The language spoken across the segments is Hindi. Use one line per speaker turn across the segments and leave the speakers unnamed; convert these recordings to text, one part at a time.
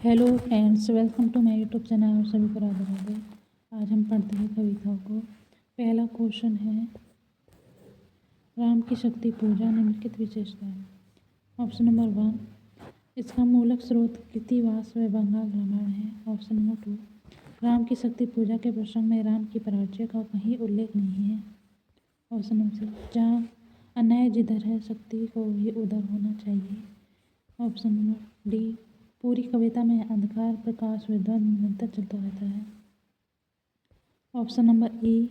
Hello friends, welcome to my YouTube channel. सभी को राधे राधे। आज हम पढ़ते हैं कविताओं को। पहला क्वेश्चन है, राम की शक्ति पूजा निम्नलिखित विशेषता है। ऑप्शन नंबर 1, इसका मूलक स्रोत कृतिवास व बंगाल रामायण है। ऑप्शन नंबर 2, राम की शक्ति पूजा के प्रसंग में राम की पराजय का कहीं उल्लेख नहीं है। ऑप्शन नंबर 3, जहाँ अन्याय जिधर है शक्ति को भी उधर होना चाहिए। ऑप्शन नंबर डी, पूरी कविता में अंधकार प्रकाश व द्वंद्व निरंतर चलता रहता है। ऑप्शन नंबर ई,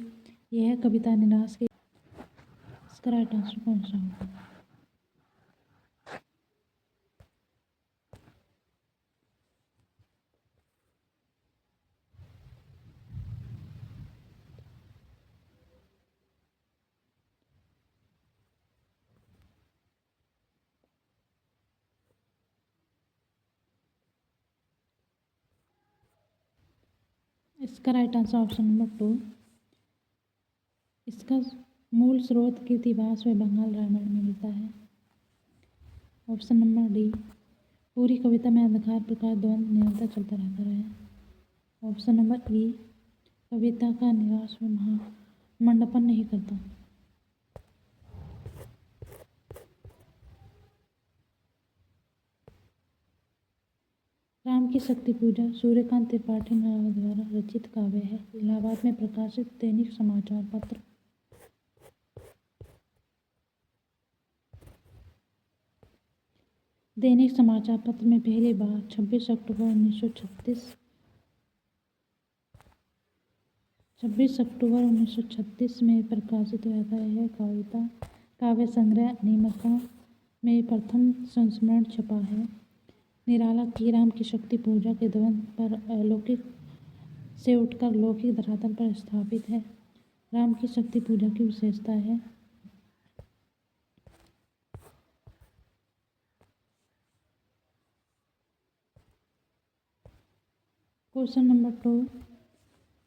यह कविता निराश की। इसका राइट आंसर कौन सा होगा? इसका राइट आंसर ऑप्शन नंबर 2, इसका मूल स्रोत कृतिवास व बंगाल रामायण में मिलता है। ऑप्शन नंबर डी, पूरी कविता में अंधकार प्रकाश द्वंद्व निरंतर चलता रहता है। ऑप्शन नंबर ई, कविता का निराश व मंडपन नहीं करता। राम की शक्ति पूजा सूर्यकांत त्रिपाठी नारायण द्वारा रचित काव्य है। इलाहाबाद में प्रकाशित दैनिक समाचार पत्र में पहली बार 26 अक्टूबर 1936 में प्रकाशित हुआ था। यह कविता काव्य संग्रह अनिमिका में प्रथम संस्मरण छपा है। निराला की राम की शक्ति पूजा के द्वंद्व पर अलौकिक से उठकर लौकिक धरातल पर स्थापित है। राम की शक्ति पूजा की विशेषता है, क्वेश्चन नंबर 2,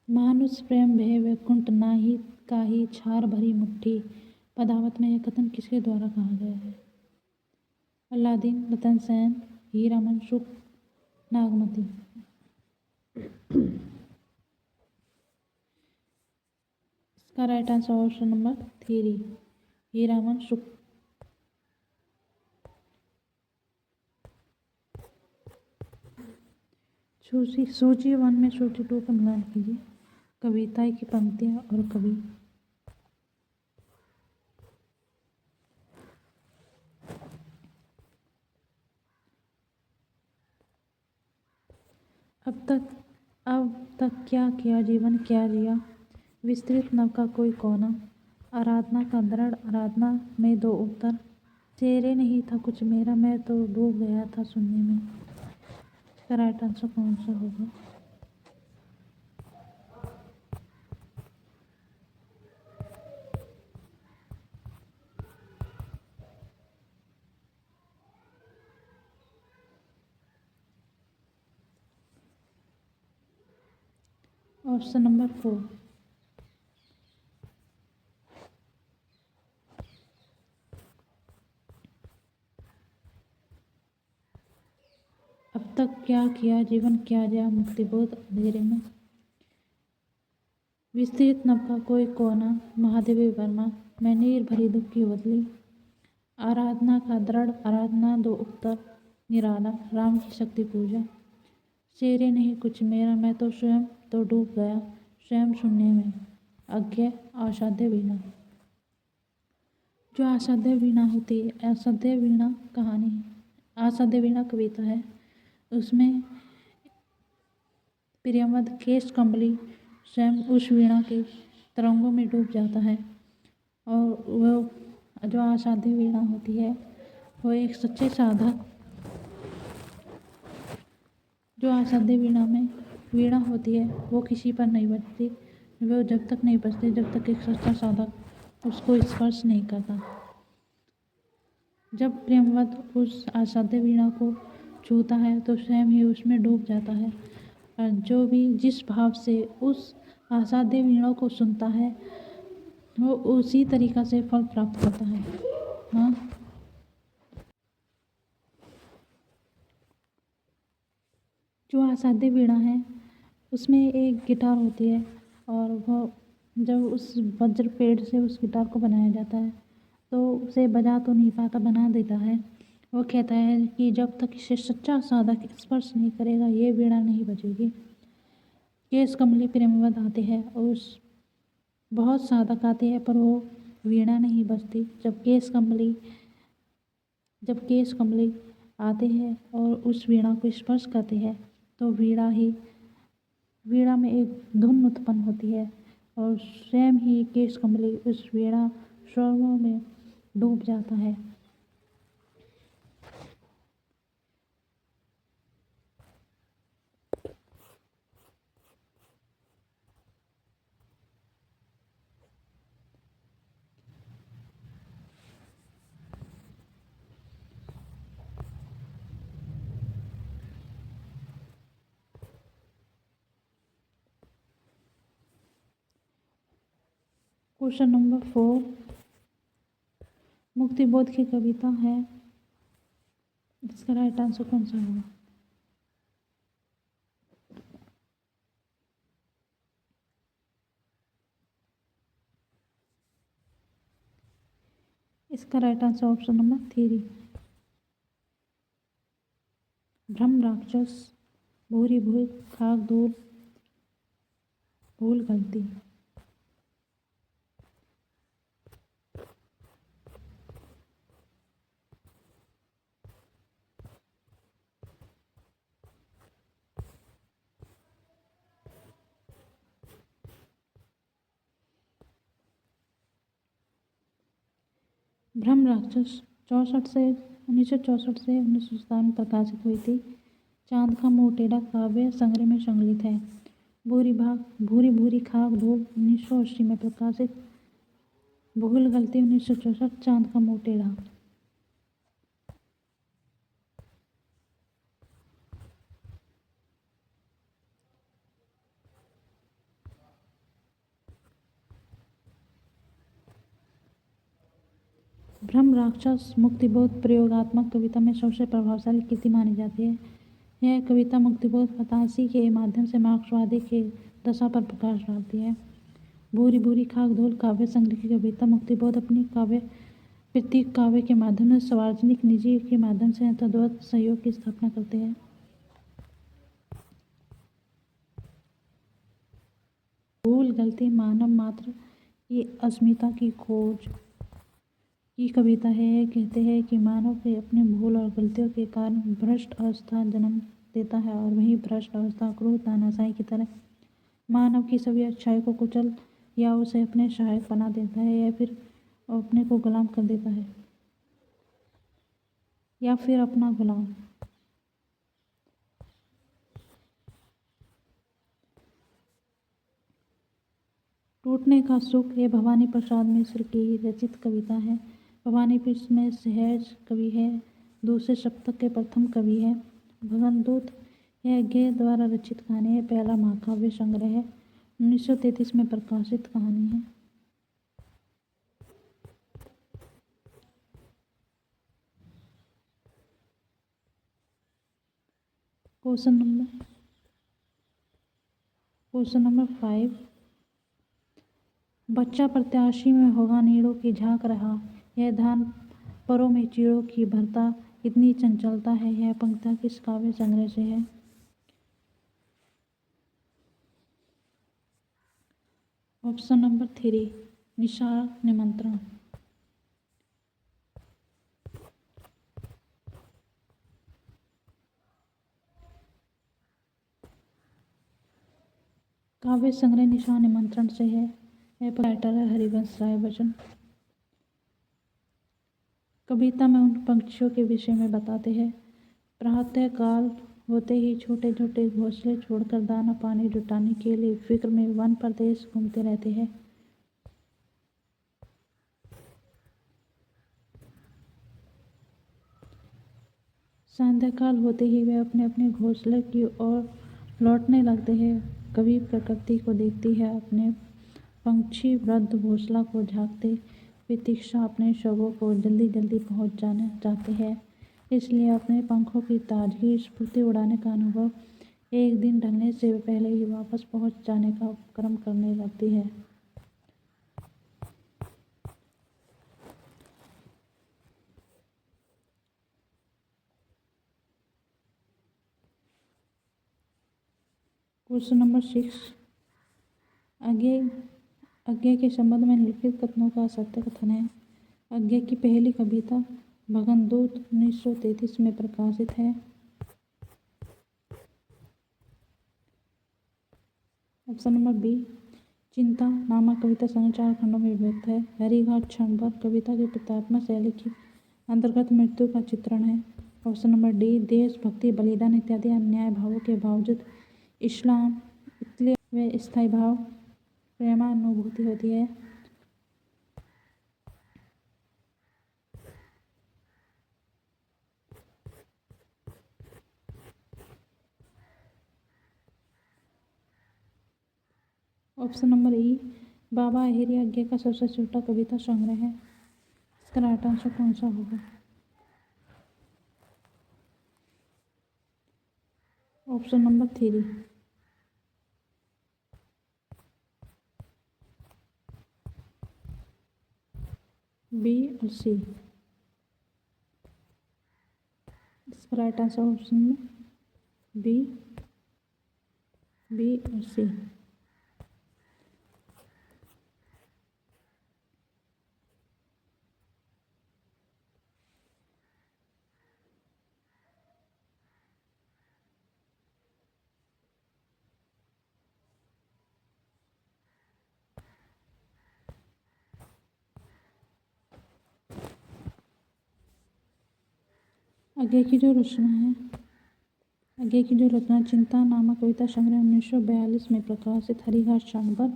मानुष प्रेम भय वैकुंठ नाही काही छार भरी मुट्ठी। पदावत में यह कथन किसके द्वारा कहा गया है? अलादीन, रतन सेन, हीरामन, शुक, नागमती। इसका right answer option number 3, Hiraman Shuk. सूची 1 में सूची 2 का मिलान कीजिए। कविता की पंक्तियाँ और कवि। अब तक क्या किया जीवन क्या जिया, विस्तृत नव का कोई कोना, आराधना का दृढ़ आराधना में दो उत्तर, चेहरे नहीं था कुछ मेरा मैं तो डूब गया था सुनने में। इसका राइट आंसर कौन सा होगा? ऑप्शन नंबर 4, अब तक क्या किया जीवन क्या जिया, मुक्तिबोध अंधेरे में, विस्तृत नभ का कोई कोना, महादेवी वर्मा, मैं नीर भरी दुख की बदली, आराधना का दृढ़ आराधना दो उत्तर, निराला, राम की शक्ति पूजा, चेहरे नहीं कुछ मेरा मैं तो स्वयं तो डूब गया स्वयं शून्य में, अज्ञे, असाध्य वीणा। जो असाध्य वीणा होती है, असाध्य वीणा कहानी है, असाध्य वीणा कविता है। उसमें प्रियमवद केश कंबली स्वयं उस वीणा के तरंगों में डूब जाता है। और वह जो असाध्य वीणा होती है वो एक सच्चे साधक, जो असाध्य वीणा होती है वो किसी पर नहीं बजती। वो जब तक नहीं बजती जब तक एक सच्चा साधक उसको स्पर्श नहीं करता। जब प्रेमवत उस असाध्य वीणा को छूता है तो स्वयं ही उसमें डूब जाता है। और जो भी जिस भाव से उस असाध्य वीणा को सुनता है वो उसी तरीक़ा से फल प्राप्त करता है। हाँ, जो आसाध्य वीणा है उसमें एक गिटार होती है और वो जब उस वज्र पेड़ से उस गिटार को बनाया जाता है तो उसे बजा तो नहीं पाता, बना देता है। वो कहता है कि जब तक इसे सच्चा साधक स्पर्श नहीं करेगा ये वीणा नहीं बजेगी। केस कमली प्रेमवत आते हैं और उस बहुत साधक आते हैं पर वो वीणा नहीं बजती। जब केस कमली आते हैं और उस वीणा को स्पर्श करते हैं तो वीणा में एक धुन उत्पन्न होती है और स्वयं ही केश कमली उस वीणा स्वरों में डूब जाता है। क्वेश्चन नंबर 4 मुक्तिबोध की कविता है, इसका राइट आंसर कौन सा होगा? इसका राइट आंसर ऑप्शन नंबर 3 ब्रह्म राक्षस भूरी भूल खाक धूल भूल गलती। ब्रह्म राक्षस 1964 से 1997 में प्रकाशित हुई थी। चांद का मुंह टेढ़ा काव्य संग्रह में संकलित है। भूरी भूरी खाक धूल 1980 में प्रकाशित। भूल गलती 1964 चांद का मुंह टेढ़ा। ब्रह्म राक्षस मुक्तिबोध प्रयोगात्मक कविता में सबसे प्रभावशाली कृति मानी जाती है। यह कविता मुक्तिबोध फतासी के माध्यम से मार्क्सवादी के दशा पर प्रकाश डालती है। भूरी भूरी खाक धूल काव्य संग्रह की कविता मुक्तिबोध अपनी प्रतीक काव्य के माध्यम से सार्वजनिक निजी के माध्यम से तद्वत सहयोग की स्थापना करते हैं। भूल गलती मानव मात्र की अस्मिता की खोज की कविता है। यह कहते हैं कि मानव के अपनी भूल और गलतियों के कारण भ्रष्ट अवस्था जन्म देता है और वही भ्रष्ट अवस्था क्रूर तानाशाही की तरह मानव की सभी अच्छाई को कुचल या उसे अपने सहायक बना देता है या फिर अपने को गुलाम कर देता है या फिर अपना गुलाम। टूटने का सुख ये भवानी प्रसाद मिश्र की रचित कविता है। भवानी मिश्र में सहज कवि है, दूसरे सप्तक के प्रथम कवि है। भगनदूत यह गे द्वारा रचित कहानी है, पहला महाकाव्य संग्रह है, 1933 में प्रकाशित कहानी है। क्वेश्चन नंबर 5 बच्चा प्रत्याशी में होगा नीड़ों की झांक रहा, यह धान परों में चीड़ों की भरता, इतनी चंचलता है। यह पंक्तियाँ किस काव्य संग्रह से है? ऑप्शन नंबर 3 निशार निमंत्रण। काव्य संग्रह निशार निमंत्रण से है। यह राइटर है हरिवंश राय बच्चन। कविता में उन पंक्षियों के विषय में बताते हैं। प्रातः काल होते ही छोटे छोटे घोंसले छोड़कर दाना पानी जुटाने के लिए फिक्र में वन प्रदेश घूमते रहते हैं। संध्याकाल होते ही वे अपने अपने घोंसले की ओर लौटने लगते हैं। कवि प्रकृति को देखती है, अपने पंक्षी वृद्ध घोंसला को झांकते प्रतीक्षा अपने शवों को जल्दी जल्दी पहुंच जाना चाहते हैं, इसलिए अपने पंखों की ताजगी स्फूर्ति उड़ाने का अनुभव एक दिन ढलने से पहले ही वापस पहुंच जाने का उपक्रम करने लगती है। क्वेश्चन नंबर 6, आगे आज्ञा के संबंध में लिखित कथनों का सत्य कथन है। आज्ञा की पहली कविता भगनदूत 1933 में प्रकाशित है। ऑप्शन नंबर बी, चिंता नामक कविता संग्रह 4 खंडों में विभक्त है। हरिघाट क्षण पर कविता की प्रतीकात्मक शैली के अंतर्गत मृत्यु का चित्रण है। ऑप्शन नंबर डी, देश भक्ति बलिदान इत्यादि अन्याय भावों के बावजूद इस्लाम इसलिए वे स्थायी भाव प्रेमानुभूति होती है। ऑप्शन नंबर ई, बाबा अहिरी आज्ञा का सबसे छोटा कविता संग्रह है। इसका राइट आंसर कौन सा होगा? ऑप्शन नंबर 3, बी और सी। इसका राइट आंसर ऑप्शन में बी और सी। आगे की जो रचना चिंता नामक कविता संग्रह 1942 में प्रकाशित हरिघाट क्षण पर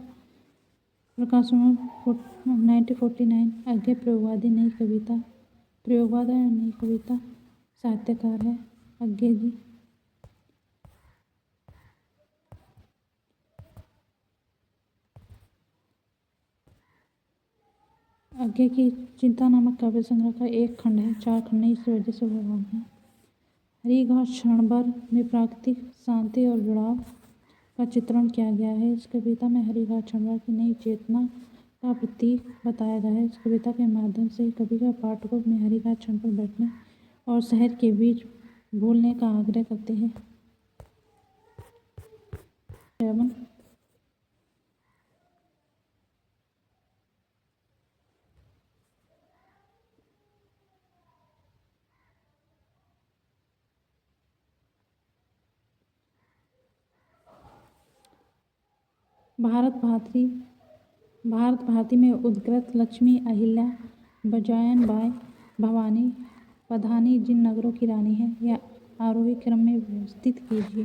प्रकाशन 1949। आगे प्रयोगवाद नई कविता साहित्यकार है आज्ञा जी। आज्ञा की चिंता नामक काव्य संग्रह का एक खंड है, 4 खंड है, इस वजह से वो वन है। हरिघाट क्षण भर में प्राकृतिक शांति और जुड़ाव का चित्रण किया गया है। इस कविता में हरिघाट क्षण भर की नई चेतना का प्रतीक बताया गया है। इस कविता के माध्यम से कवि का पाठकों में हरिघाट क्षण पर बैठने और शहर के बीच भूलने का आग्रह करते हैं। भारत भारती में उद्ग्रत लक्ष्मी अहिल्या बजायन बाई भवानी पधानी जिन नगरों की रानी है, या आरोही क्रम में व्यवस्थित कीजिए।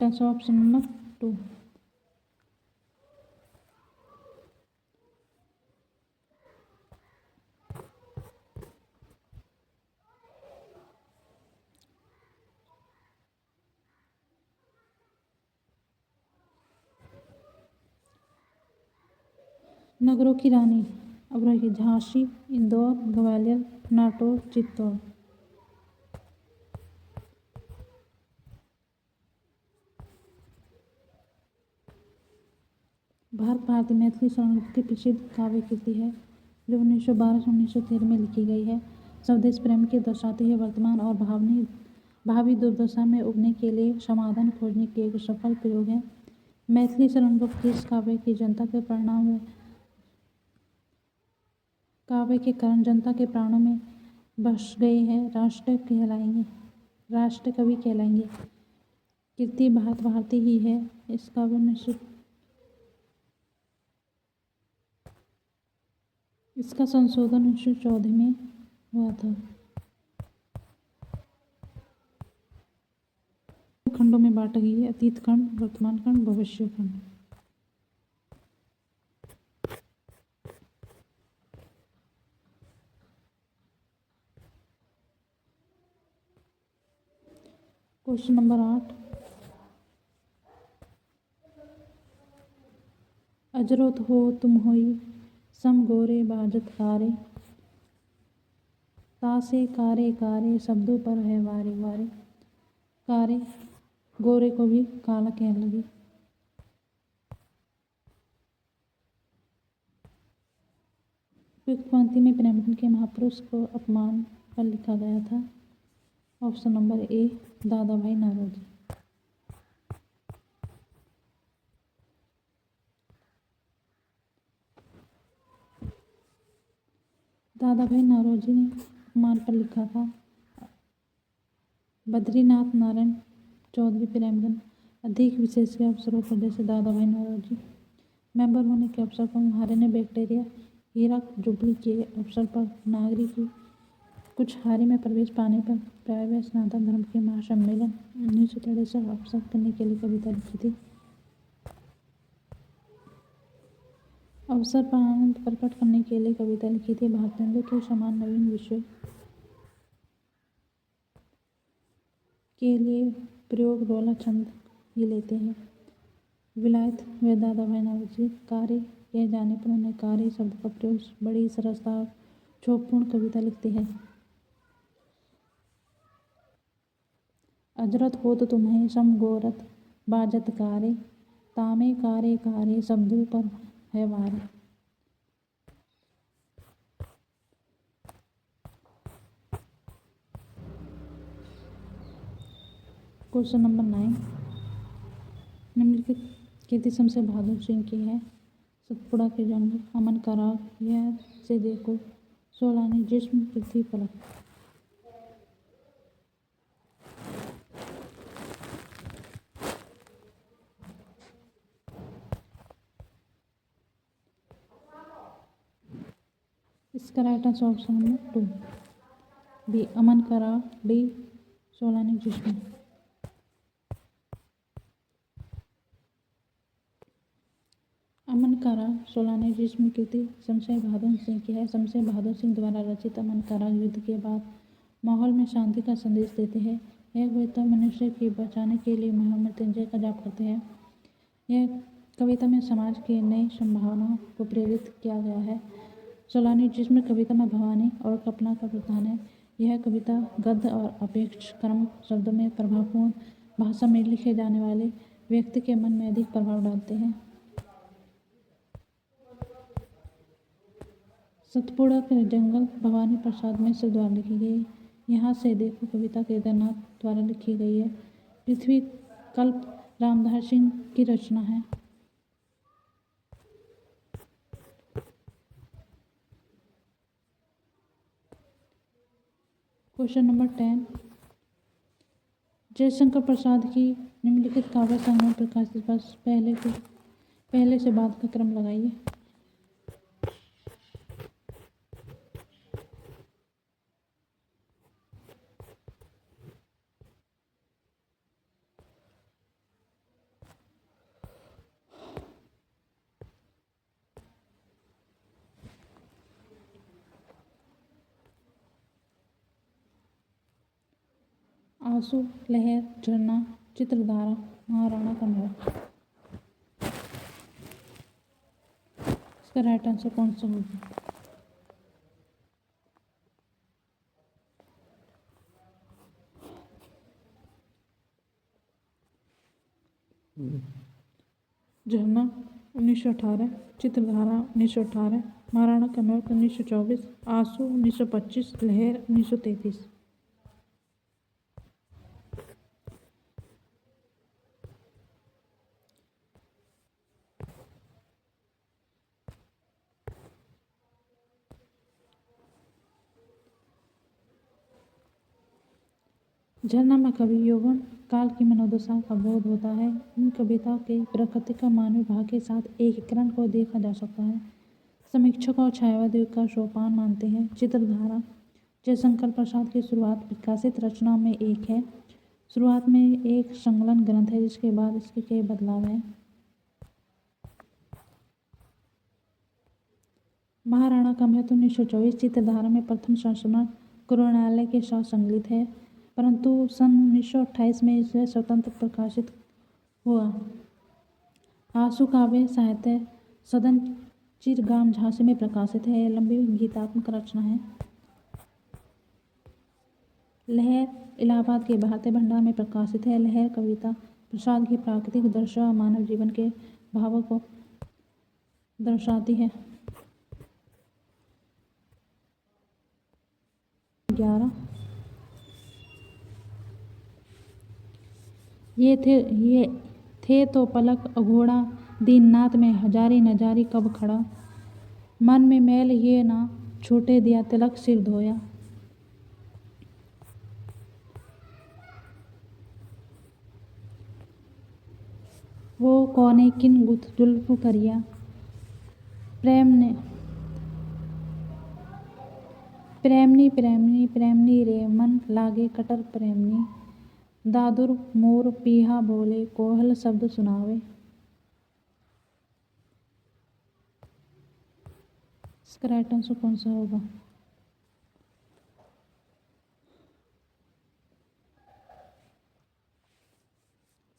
Option number 2। नगरों की रानी अब रही झांसी, इंदौर, ग्वालियर, नागौर, चित्तौड़। भारत भारती मैथिली संस्कृत की प्रसिद्ध काव्य कृति है जो 1912 से 1913 में लिखी गई है। स्वदेश प्रेम की दर्शाती है वर्तमान और भावी दुर्दशा में उबरने के लिए समाधान खोजने की एक सफल प्रयोग है। मैथिली शरणगुप्त इस काव्य के जनता के प्राणों में बस गए हैं। राष्ट्र कवि कहलाएंगे। कृति भारत भारती ही है। इस काव्य में इसका संशोधन 1914 में हुआ था। खंडों में बांटा गई है, अतीत खंड, वर्तमान खंड, भविष्य खंड। क्वेश्चन नंबर 8, अजरोत हो तुम होई सम गोरे बाजत कारे तासे कारे कारे शब्दों पर है वारे वारे। कारे गोरे को भी काला कहने लगी। उपयुक्त पंक्ति में प्रेमचंद के महापुरुष को अपमान पर लिखा गया था। ऑप्शन नंबर ए दादा भाई नौरोजी। दादा भाई नौरोजी ने अपमान पर लिखा था। बद्रीनाथ नारायण चौधरी प्रेमचंद अधिक विशेष के अवसरों पर जैसे दादा भाई नौरोजी मेंबर होने के अवसर पर म्हारे ने बैक्टीरिया हीरक जुबली के अवसर पर नागरिक कुछ हारी में प्रवेश पाने पर प्रायः सनातन धर्म के महासम्मेलन 1963 अवसर करने के लिए कविता लिखी थी। अवसर पर आनंद प्रकट करने के लिए कविता लिखी थी। भारतेंदु के समान नवीन विषय के लिए प्रयोग रोला छंद ही लेते हैं। विलायत व दादा भाई नौरोजी कार्य कह जाने पर उन्हें कार्य शब्द का प्रयोग बड़ी सरसता और क्षोभपूर्ण कविता लिखते हैं। अजरत होत तुम्हें समगोरत बाजत कारे तामे कारे कारे शब्दों पर है वारे। क्वेश्चन नंबर 9 निम्नलिखित कृति शमशेर बहादुर सिंह की है। सतपुड़ा के जंगल, अमन का राग, यह से देखो, सोलानी, जिस्म, पृथ्वी पलक। इसका right answer option number 2 B अमन का राग, डी सोलानी, जिस्म। अमन का राग सोलानी जिस्म कृति शमशेर बहादुर सिंह की है। शमशेर बहादुर सिंह द्वारा रचित अमन का राग युद्ध के बाद माहौल में शांति का संदेश देते हैं। यह कविता मनुष्य की बचाने के लिए महामृत्युंजय का जाप करते हैं। यह कविता में समाज के नई संभावनाओं को प्रेरित किया गया है। सोलानी जिस्म कविता में भवानी और कल्पना का प्रधान है। यह कविता गद्य और अपेक्ष क्रम शब्दों में प्रभावपूर्ण भाषा में लिखे जाने वाले व्यक्ति के मन में अधिक प्रभाव डालते हैं। सतपुड़ा के जंगल भवानी प्रसाद मिश्र द्वारा लिखी गई। यहाँ से देखो कविता केदारनाथ द्वारा लिखी गई है। पृथ्वी कल्प रामधार सिंह की रचना है। क्वेश्चन नंबर 10 जयशंकर प्रसाद की निम्नलिखित काव्य संग्रह प्रकाशित वर्ष पहले से बाद का क्रम लगाइए। आंसू, लहर, झरना, चित्रधारा, महाराणा का महल। इसका राइट आंसर कौन सा होगा? झरना 1918, चित्रधारा 1918, महाराणा का महल 1924, आंसू 1925, लहर 1933। झरना में कवि यौवन काल की मनोदशा का बोध होता है। इन कविताओं के प्रकृति का मानवीय भाव के साथ एकीकरण को देखा जा सकता है। समीक्षक और छायावादी का सोपान मानते हैं। चित्रधारा जयशंकर प्रसाद की शुरुआत प्रकाशित रचनाओं में एक है। शुरुआत में एक संकलन ग्रंथ है जिसके बाद इसके कई बदलाव हैं। महाराणा का महल 1924 चित्रधारा में प्रथम संस्करण कुरुणालय के साथ संकलित है, परंतु सन 1928 में इसे स्वतंत्र प्रकाशित हुआ। आंसू काव्य साहित्य सदन चिरगाम झांसी में प्रकाशित है। यह लंबी गीतात्मक रचना है। लहर इलाहाबाद के भारतीय भंडार में प्रकाशित है। लहर कविता प्रसाद की प्राकृतिक दृश्य मानव जीवन के भावों को दर्शाती है। 11 ये थे तो पलक अघोड़ा, दीननाथ में हजारी नजारी कब खड़ा। मन में मैल ये ना छूटे, दिया तिलक सिर धोया। वो कौने किन गुथ जुल्फ करिया, प्रेमनी प्रेमनी प्रेमनी रे, मन लागे कटर प्रेमनी। दादुर मोर पीहा बोले, कोहल शब्द सुनावे। इसका राइट आंसर कौन सा होगा?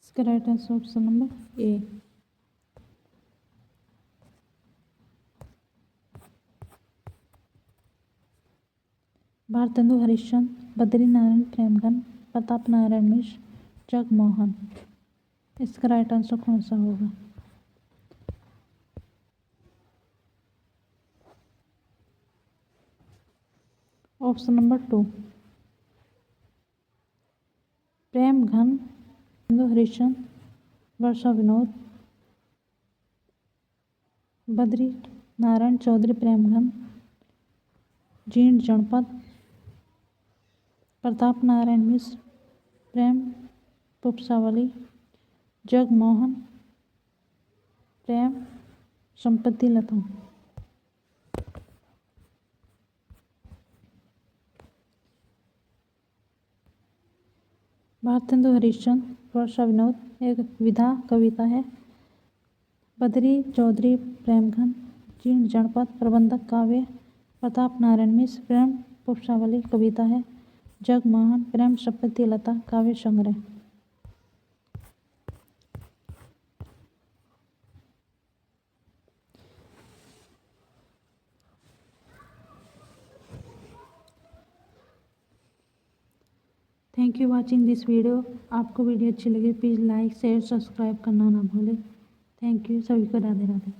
इसका right answer option number A. Bhartendu Harishchandra, Badrinarayan Premghan, Pratap Narayan Mishra, Jagmohan. इसका राइट आंसर कौन सा होगा? ऑप्शन नंबर 2 प्रेमघन, हरिश्चंद्र, वर्षा विनोद, बद्री नारायण चौधरी प्रेमघन, जीर्ण जनपद, प्रताप नारायण मिश्र, प्रेम पुपसावली, जगमोहन, प्रेम संपत्ति लता। भारतेंदु हरिश्चंद्र, वर्षा विनोद एक विधा कविता है। बद्री चौधरी प्रेमघन, जीर्ण जनपद प्रबंधक काव्य। प्रताप नारायण मिश्र, प्रेम पुपसावली कविता है। जगमोहन, प्रेम संपत्ति लता काव्य संग्रह। Thank you watching this video. आपको वीडियो अच्छी लगी प्लीज़ लाइक शेयर सब्सक्राइब करना ना भूलें। थैंक यू, सभी को राधे राधे।